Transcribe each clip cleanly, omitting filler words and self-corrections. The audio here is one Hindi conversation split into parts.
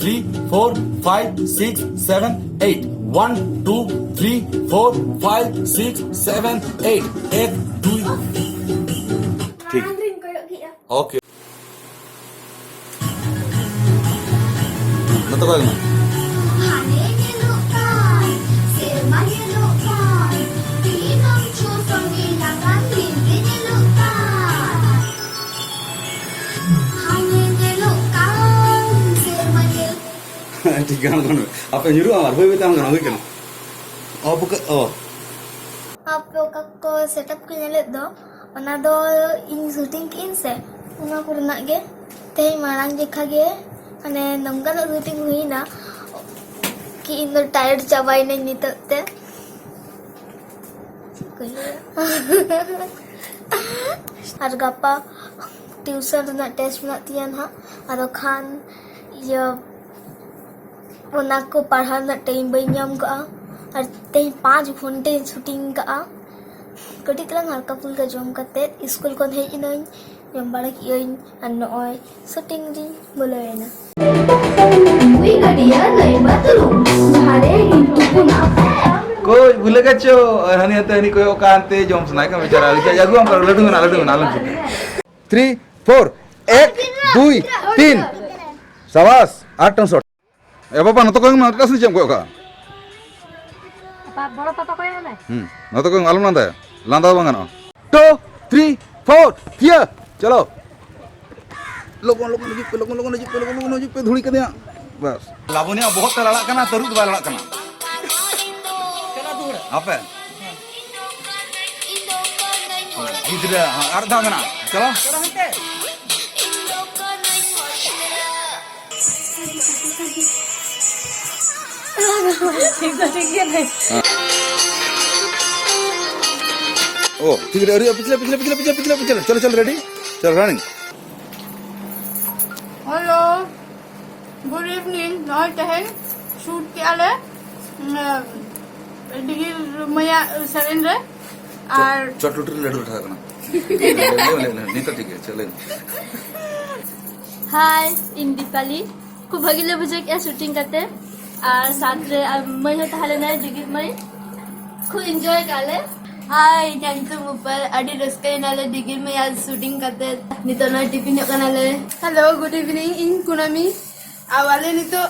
3 4 5 6 7 8 1 2 3 4 5 6 7 8 1 2 ठीक ओके नतो काय ठीक है kan apa nyuruh amar boy betam kan oke kan oh buka oh apa kakko setup ko nyelek do ona do in shooting kin se ona kurna ge te marang jekha ge ane nongka no shooting huina ki in do tired chabai ne nitok te ar gapa tuition na test na tian ha aro khan ya ona ko पढ़ाना टाइम बाई नाम का और ते 5 घंटे शूटिंग का कटी तlang हल्का फुल्का जम कते स्कूल को हे इनोय जम बड़ा की और नय शूटिंग दी बोलेना वी गडिया लई मतलू भारे हिंदुपुना कोई भूले गचो हनी हते हनी कोई ओकांते जम सुनाय का बेचारा जागू हम कर लडू ना 3 4 1 2 3 शाबाश 8 शॉट ए बाबा नतो कोई ना कसनी जम को का apa bolo papa ko yana नतो कोई मालूम ना लांदा बंगना 2 3 4 हियर चलो लोगों जी पे धुड़ी कदे बस लाबोनिया बहुत लड़ा कना तरुद बा लड़ा कना चला दूर आपे इधर अर्धा गना चलो हटे ओ ठीक है अरे पिछले चलो रेडी चल रनिंग हेलो गुड इवनिंग नॉट टहन शूट के आले डिगिर मया सेवन रे और चटुट लेडू उठा करना नहीं तो ठीक है चले हाय इन दीपाली खूब भगिले बुझे क्या शूटिंग करते और साथ रे मैं ताहले ना डिगिर मैं खूब एंजॉय काले हाय jantung ऊपर अडी रस्के नाले डिगिर में आज शूटिंग करते नितो ना टिफिन कनाले हेलो गुड इवनिंग इन कुनामी आवाले नितो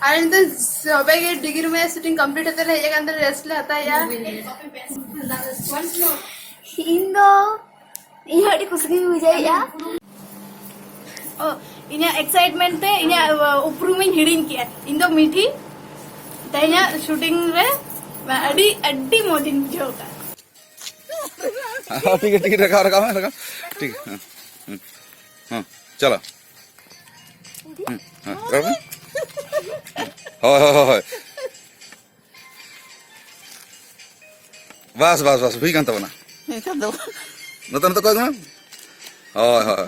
अरे नितो सबे के डिगिर में शूटिंग कंप्लीट होते रहे एक अंदर रेस्ट ले आता है यार indo iya di kusgi hujai ya ओ इन्हें एक्साइटमेंट थे इन्हें ऊपर में हिडिंग किया इंदो मीठी तैया शूटिंग रे अडी अडी मोदिन जोका ठीक है रखा मैं रखा ठीक है हां चलो हां बस हुई कांता बना नतन तो कोई ना हां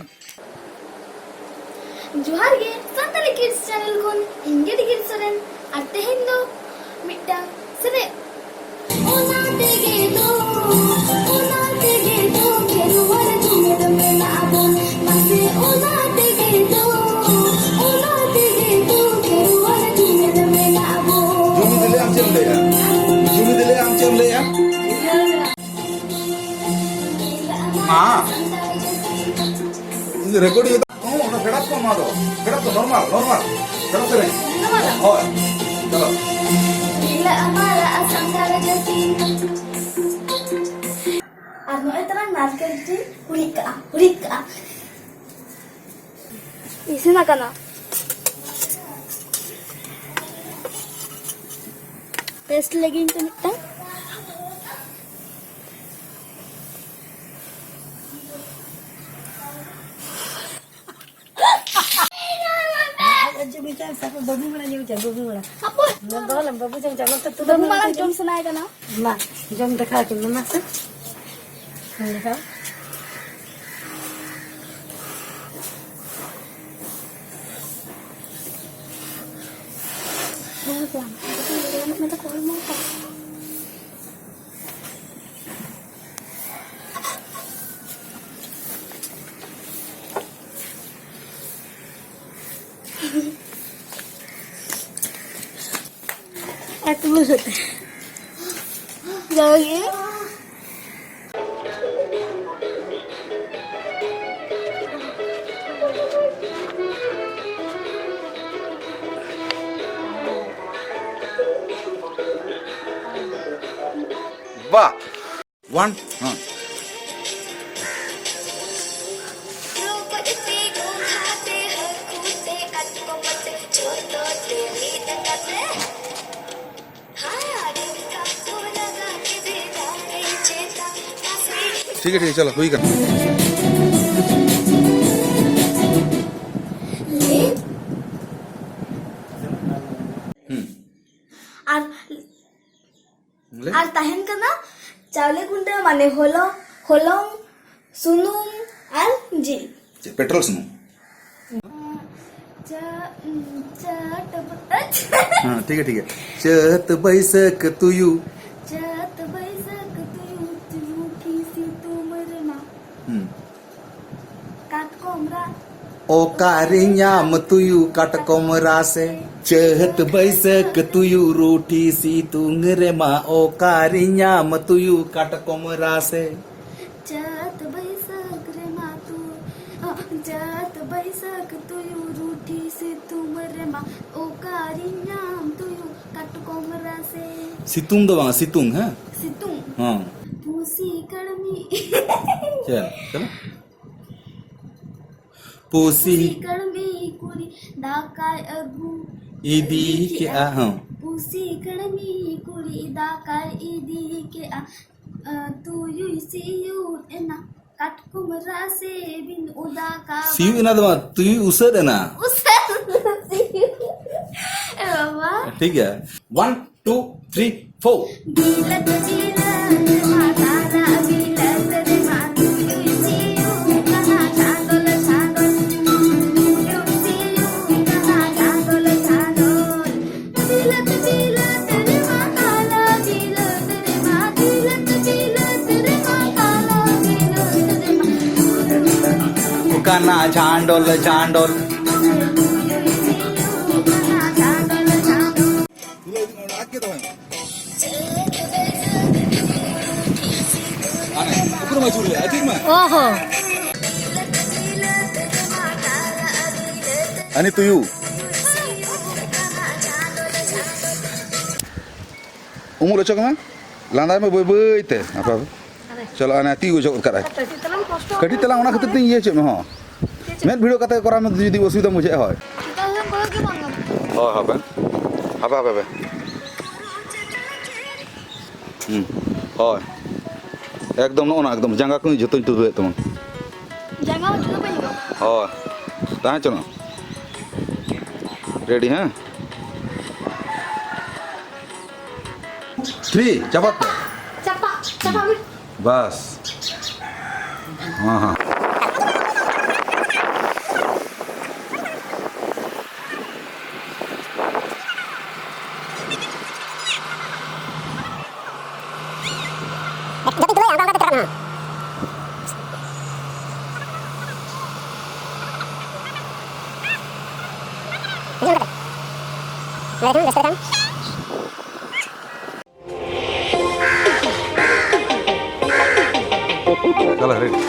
जोहार गे संताली किड्स चैनल कोन इंगे डिगिर सरेन और तेहेन दो मिट्टा सरे ओना तेगे दो खेरुवर तुमे दमे ना बोन मासे ओना तेगे दो खेरुवर तुमे दमे ना बोन जुमी दिले आम चले या हां ये रिकॉर्डिंग फेडअप को मारो फेडअप तो नॉर्मल फेडअप से नहीं और चलो Bila amara asangkara jati Arno etara narkel di hurika Isi nakana Paste lagi into mitang Apa? Babu malam jom senai kana? Ma, jom dekha ke mama se. Dekha. Minta call mo ka. tulus hote. Lagi. वाह 1 हाँ ठीक है चलो हुई कर আর আর তাহেন কানা চাউলে গুন্ডা মানে হলো হলং সুনুম আর জিল पेट्रोल सुनो हाँ ठीक है चत बैसक तुयु चत बैसक तुयु तुयु किसी तुमरे मा काट कोमरा ओ कारियाम तुयु काट कोमरा से चहत बैसक तुयु रूठी सी तुंगरे मा ओ कारियाम तुयु काट कोमरा से चत बैसक रे मा तू चत बैसक तुयु रूठी से तुमरे मा ओ कारियाम तुयु काट कोमरा से सितुंग दो वहाँ सितुंग है सितुंग हाँ पूसी कड़मी चल पूसी कड़मी कुरी दाकाय अगु ईदी के आ हाँ पूसी कड़मी कुरी दाकाय ईदी के आ तू यू सी यू एना काट कुमरा से बिन उदा का सीयू इना दो तुयु उसर है ना उसे ए बाबा ठीक है 1 2 3 4 बिलत बिलत मातारा बिलत रे मातू यू सी यू कना चांदोल चांदोल यू सी यू कना चांदोल चांदोल बिलत बिलत रे मातारा बिलत रे मा बिलत बिलत रे मातारा बिलत रे मा काना झांडोल झांडोल Oho. आणि तुयू umur lo cakap mah lantai mah boy teh apa चलो आने ती उजो कर रहा है कटी तला उना खतर तीन ये चेम हो मैं वीडियो कते करा में जुदी असुविधा मुझे है kita yang kalau ke bangga हो apa हो एकदम नो ना एकदम जंगा को जतो तुदे तुम jangan juga banyak हो ताहे चलो रेडी हैं 3 cepat cepat बस हाँ हाँ चलो रेडी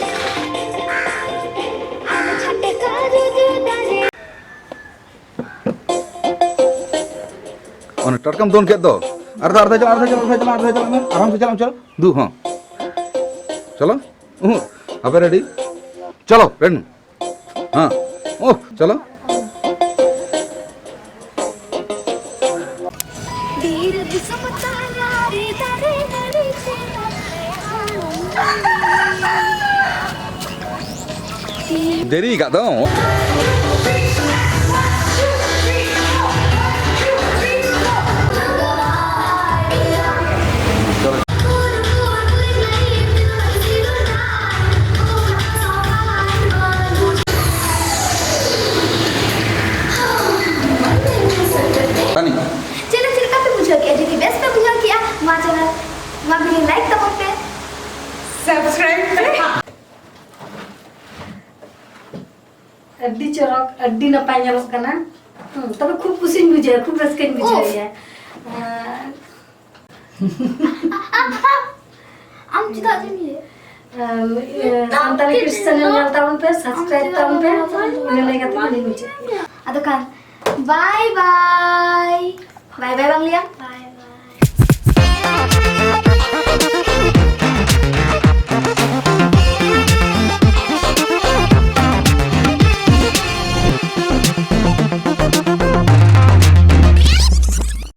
और टटकम दोन के दो अर्धा चला आराम से चलो दू हाँ चलो अब रेडी चलो रेडी हाँ ओह चलो देरी का दो channel cerita tu bujuk ya jadi best tu bujuk ya ma channel ma video like tak apa subscribe Adi corok, adi napay nyalok ka na. Tapi खूब खुशी बुझे, खूब रस के बुझे Am tidak jadi. Santali Kids channel nyal tabon pe, subscribe tabon pe, ina lagi kata ini muncul. Ada kan. Bye bye. Bye bye Bang Liang. Bye bye.